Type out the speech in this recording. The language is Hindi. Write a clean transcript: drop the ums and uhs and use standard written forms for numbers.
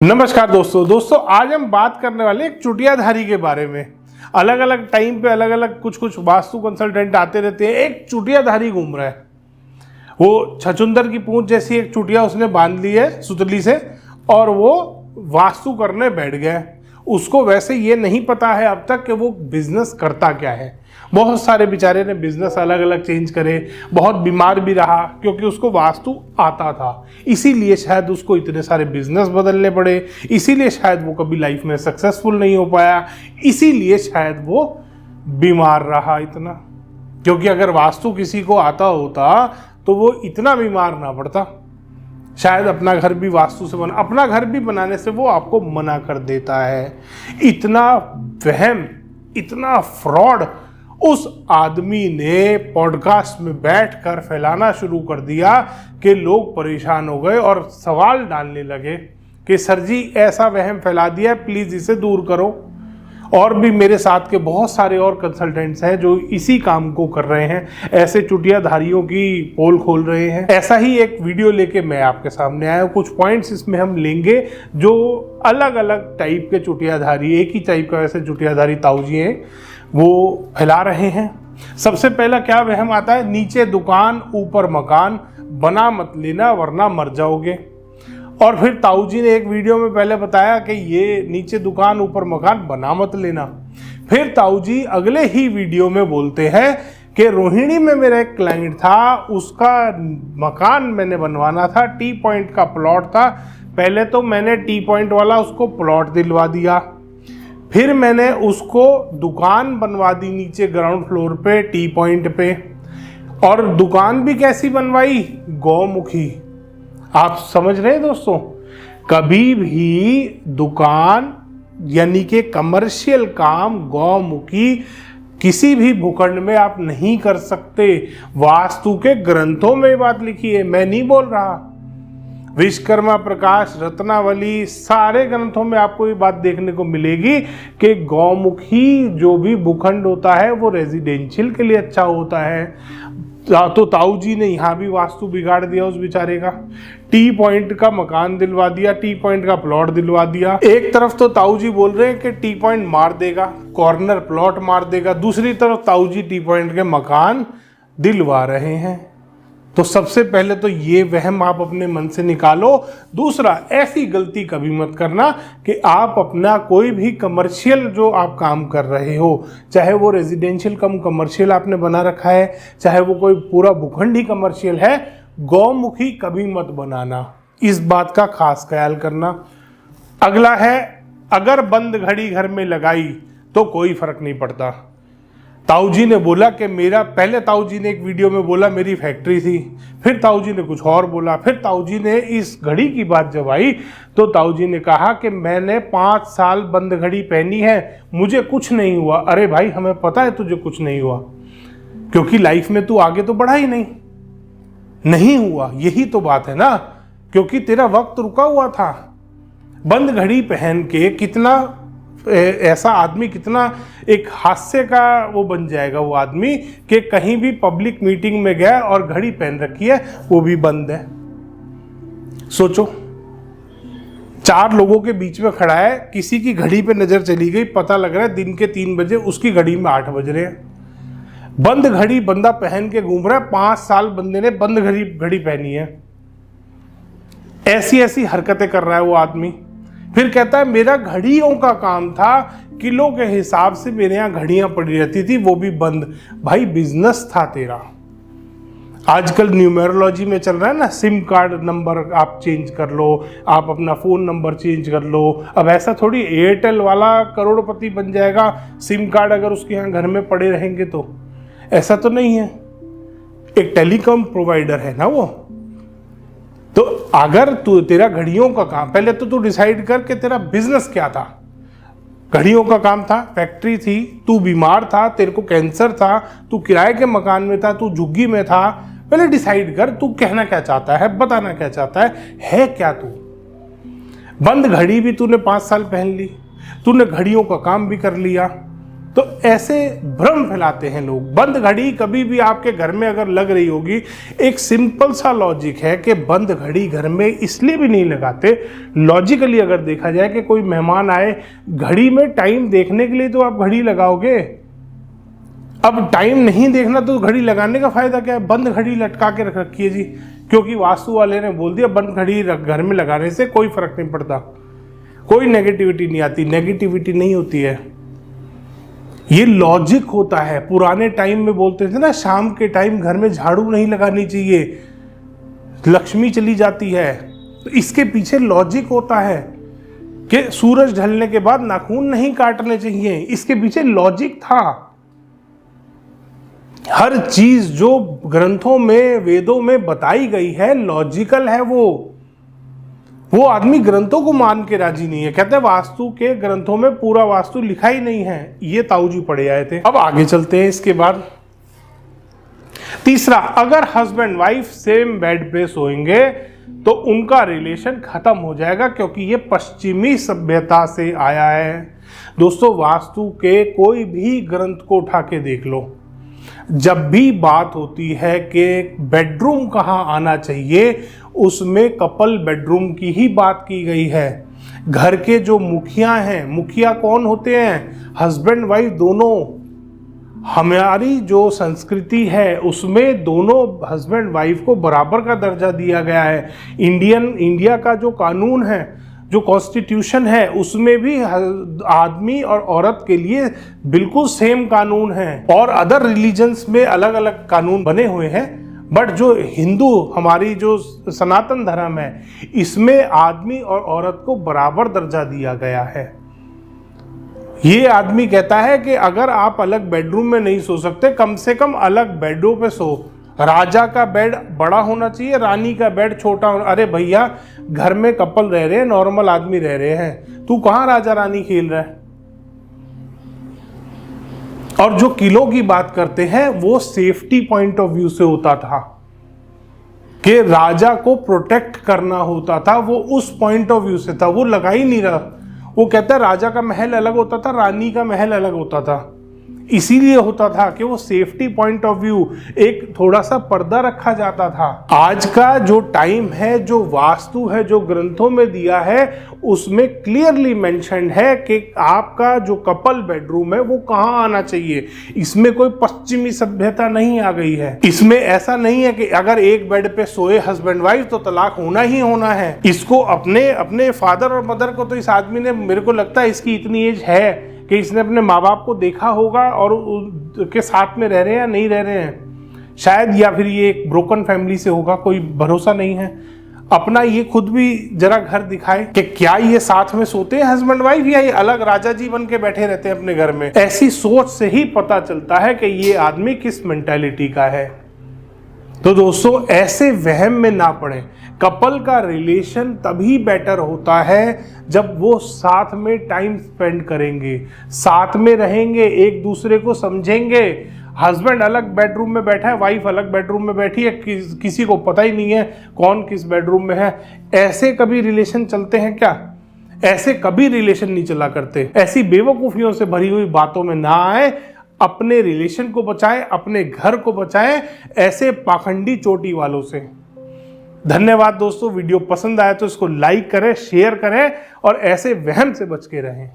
नमस्कार दोस्तों आज हम बात करने वाले एक चुटियाधारी के बारे में। अलग अलग टाइम पे अलग अलग कुछ वास्तु कंसल्टेंट आते रहते हैं। एक चुटियाधारी घूम रहा है, वो छछूंदर की पूंछ जैसी एक चुटिया उसने बांध ली है सुतली से और वो वास्तु करने बैठ गया है। उसको वैसे ये नहीं पता है अब तक कि वो बिजनेस करता क्या है। बहुत सारे बेचारे ने बिजनेस अलग अलग चेंज करे, बहुत बीमार भी रहा क्योंकि उसको वास्तु आता था, इसीलिए शायद उसको इतने सारे बिजनेस बदलने पड़े, इसीलिए शायद वो कभी लाइफ में सक्सेसफुल नहीं हो पाया, इसीलिए शायद वो बीमार रहा इतना। क्योंकि अगर वास्तु किसी को आता होता तो वो इतना बीमार ना पड़ता। शायद अपना घर भी वास्तु से अपना घर भी बनाने से वो आपको मना कर देता है। इतना वहम, इतना फ्रॉड उस आदमी ने पॉडकास्ट में बैठकर फैलाना शुरू कर दिया कि लोग परेशान हो गए और सवाल डालने लगे कि सर जी ऐसा वहम फैला दिया है, प्लीज़ इसे दूर करो। और भी मेरे साथ के बहुत सारे और कंसल्टेंट्स हैं जो इसी काम को कर रहे हैं, ऐसे चुटियाधारियों की पोल खोल रहे हैं। ऐसा ही एक वीडियो लेके मैं आपके सामने आया हूँ। कुछ पॉइंट्स इसमें हम लेंगे जो अलग अलग टाइप के चुटियाधारी, एक ही टाइप का वैसे चुटियाधारी ताऊजी हैं, वो फैला रहे हैं। सबसे पहला क्या वहम आता है, नीचे दुकान ऊपर मकान, बना मत लेना वरना मर जाओगे। और फिर ताऊजी ने एक वीडियो में पहले बताया कि ये नीचे दुकान ऊपर मकान बना मत लेना। फिर ताऊजी अगले ही वीडियो में बोलते हैं कि रोहिणी में मेरा एक क्लाइंट था, उसका मकान मैंने बनवाना था, टी पॉइंट का प्लॉट था। पहले तो मैंने टी पॉइंट वाला उसको प्लॉट दिलवा दिया, फिर मैंने उसको दुकान बनवा दी नीचे ग्राउंड फ्लोर पे टी पॉइंट पे। और दुकान भी कैसी बनवाई, गौमुखी। आप समझ रहे हैं दोस्तों, कभी भी दुकान यानी कि कमर्शियल काम गौमुखी किसी भी भूखंड में आप नहीं कर सकते। वास्तु के ग्रंथों में बात लिखी है, मैं नहीं बोल रहा। विश्वकर्मा प्रकाश, रत्नावली, सारे ग्रंथों में आपको ये बात देखने को मिलेगी कि गौमुखी जो भी भूखंड होता है वो रेजिडेंशियल के लिए अच्छा होता है। तो ताऊजी ने यहाँ भी वास्तु बिगाड़ दिया उस बेचारे का। टी पॉइंट का मकान दिलवा दिया, टी पॉइंट का प्लॉट दिलवा दिया। एक तरफ तो ताऊजी बोल रहे हैं कि टी पॉइंट मार देगा, कॉर्नर प्लॉट मार देगा, दूसरी तरफ ताऊजी टी पॉइंट के मकान दिलवा रहे हैं। तो सबसे पहले तो ये वहम आप अपने मन से निकालो। दूसरा, ऐसी गलती कभी मत करना कि आप अपना कोई भी कमर्शियल जो आप काम कर रहे हो, चाहे वो रेजिडेंशियल कम कमर्शियल आपने बना रखा है, चाहे वो कोई पूरा भूखंड ही कमर्शियल है, गौमुखी कभी मत बनाना। इस बात का खास ख्याल करना। अगला है, अगर बंद घड़ी घर में लगाई तो कोई फर्क नहीं पड़ता। ताऊजी ने बोला कि मेरा, पहले ताऊजी ने एक वीडियो में बोला मेरी फैक्ट्री थी, फिर ताऊजी ने कुछ और बोला, फिर ताऊजी ने इस घड़ी की बात जब आई तो ताऊजी ने कहा कि मैंने 5 साल बंद घड़ी पहनी है, मुझे कुछ नहीं हुआ। अरे भाई, हमें पता है तुझे कुछ नहीं हुआ, क्योंकि लाइफ में तू आगे तो बढ़ा ही नहीं हुआ, यही तो बात है ना, क्योंकि तेरा वक्त रुका हुआ था। बंद घड़ी पहन के कितना ऐसा आदमी, कितना एक हास्य का वो बन जाएगा वो आदमी कि कहीं भी पब्लिक मीटिंग में गया और घड़ी पहन रखी है, वो भी बंद है। सोचो, 4 लोगों के बीच में खड़ा है, किसी की घड़ी पे नजर चली गई, पता लग रहा है दिन के 3 बजे, उसकी घड़ी में 8 बज रहे हैं। बंद घड़ी बंदा पहन के घूम रहा है, 5 साल बंदे ने बंद घड़ी पहनी है। ऐसी ऐसी हरकतें कर रहा है वो आदमी। फिर कहता है मेरा घड़ियों का काम था, किलो के हिसाब से मेरे यहाँ घड़ियां पड़ी रहती थी, वो भी बंद। भाई, बिजनेस था तेरा। आजकल न्यूमेरोलॉजी में चल रहा है ना, सिम कार्ड नंबर आप चेंज कर लो, आप अपना फ़ोन नंबर चेंज कर लो। अब ऐसा थोड़ी एयरटेल वाला करोड़पति बन जाएगा सिम कार्ड अगर उसके यहाँ घर में पड़े रहेंगे तो, ऐसा तो नहीं है। एक टेलीकॉम प्रोवाइडर है ना वो। तो अगर तू, तेरा घड़ियों का काम, पहले तो तू डिसाइड कर कि तेरा बिजनेस क्या था। घड़ियों का काम था, फैक्ट्री थी, तू बीमार था, तेरे को कैंसर था, तू किराए के मकान में था, तू झुग्गी में था। पहले डिसाइड कर तू कहना क्या चाहता है, बताना क्या चाहता है क्या तू। बंद घड़ी भी तूने 5 साल पहन ली, तूने घड़ियों का काम भी कर लिया, तो ऐसे भ्रम फैलाते हैं लोग। बंद घड़ी कभी भी आपके घर में अगर लग रही होगी, एक सिंपल सा लॉजिक है कि बंद घड़ी घर में इसलिए भी नहीं लगाते, लॉजिकली अगर देखा जाए कि कोई मेहमान आए, घड़ी में टाइम देखने के लिए तो आप घड़ी लगाओगे। अब टाइम नहीं देखना तो घड़ी लगाने का फायदा क्या है? बंद घड़ी लटका के रख रखिए जी, क्योंकि वास्तु वाले ने बोल दिया बंद घड़ी घर में लगाने से कोई फर्क नहीं पड़ता, कोई नेगेटिविटी नहीं आती। नेगेटिविटी नहीं होती है, ये लॉजिक होता है। पुराने टाइम में बोलते थे ना, शाम के टाइम घर में झाड़ू नहीं लगानी चाहिए, लक्ष्मी चली जाती है। तो इसके पीछे लॉजिक होता है कि सूरज ढलने के बाद नाखून नहीं काटने चाहिए, इसके पीछे लॉजिक था। हर चीज जो ग्रंथों में, वेदों में बताई गई है, लॉजिकल है। वो आदमी ग्रंथों को मान के राजी नहीं है, कहते हैं वास्तु के ग्रंथों में पूरा वास्तु लिखा ही नहीं है। ये ताऊ जी पढ़े आए थे। अब आगे चलते हैं। इसके बाद तीसरा, अगर हस्बैंड वाइफ सेम बेड पे सोएंगे तो उनका रिलेशन खत्म हो जाएगा, क्योंकि ये पश्चिमी सभ्यता से आया है। दोस्तों, वास्तु के कोई भी ग्रंथ को उठा के देख लो, जब भी बात होती है कि बेडरूम कहाँ आना चाहिए, उसमें कपल बेडरूम की ही बात की गई है। घर के जो मुखिया हैं, मुखिया कौन होते हैं? हस्बैंड वाइफ दोनों। हमारी जो संस्कृति है उसमें दोनों हस्बैंड वाइफ को बराबर का दर्जा दिया गया है। इंडिया का जो कानून है, जो कॉन्स्टिट्यूशन है, उसमें भी आदमी और औरत के लिए बिल्कुल सेम कानून है। और अदर रिलीजन्स में अलग अलग कानून बने हुए हैं, बट जो हिंदू, हमारी जो सनातन धर्म है, इसमें आदमी और औरत को बराबर दर्जा दिया गया है। ये आदमी कहता है कि अगर आप अलग बेडरूम में नहीं सो सकते, कम से कम अलग बेडों पे सो। राजा का बेड बड़ा होना चाहिए, रानी का बेड छोटा होना। अरे भैया, घर में कपल रह रहे हैं, नॉर्मल आदमी रह रहे हैं, तू कहां राजा रानी खेल रहा है? और जो किलो की बात करते हैं वो सेफ्टी पॉइंट ऑफ व्यू से होता था कि राजा को प्रोटेक्ट करना होता था, वो उस पॉइंट ऑफ व्यू से था। वो लगा ही नहीं रहा। वो कहता है राजा का महल अलग होता था, रानी का महल अलग होता था। इसीलिए होता था कि वो सेफ्टी पॉइंट ऑफ व्यू, एक थोड़ा सा पर्दा रखा जाता था। आज का जो टाइम है, जो वास्तु है, जो ग्रंथों में दिया है, उसमें क्लियरली मेंशन है कि आपका जो कपल बेडरूम है वो कहाँ आना चाहिए। इसमें कोई पश्चिमी सभ्यता नहीं आ गई है। इसमें ऐसा नहीं है कि अगर एक बेड पे सोए हस्बैंड वाइफ तो तलाक होना ही होना है। इसको अपने फादर और मदर को, तो इस आदमी ने, मेरे को लगता है इसकी इतनी एज है कि इसने अपने माँ बाप को देखा होगा और के साथ में रह रहे हैं या नहीं रह रहे हैं शायद, या फिर ये एक ब्रोकन फैमिली से होगा, कोई भरोसा नहीं है। अपना ये खुद भी जरा घर दिखाए कि क्या ये साथ में सोते हैं हस्बैंड वाइफ, या ये अलग राजा जी बन के बैठे रहते हैं अपने घर में। ऐसी सोच से ही पता चलता है कि ये आदमी किस मेंटालिटी का है। तो दोस्तों, ऐसे वहम में ना पड़े। कपल का रिलेशन तभी बेटर होता है जब वो साथ में टाइम स्पेंड करेंगे, साथ में रहेंगे, एक दूसरे को समझेंगे। हस्बैंड अलग बेडरूम में बैठा है, वाइफ अलग बेडरूम में बैठी है, किसी को पता ही नहीं है कौन किस बेडरूम में है। ऐसे कभी रिलेशन चलते हैं क्या? ऐसे कभी रिलेशन नहीं चला करते। ऐसी बेवकूफियों से भरी हुई बातों में ना आए। अपने रिलेशन को बचाएं, अपने घर को बचाएं ऐसे पाखंडी चोटी वालों से। धन्यवाद दोस्तों। वीडियो पसंद आया तो इसको लाइक करें, शेयर करें और ऐसे वहम से बच के रहें।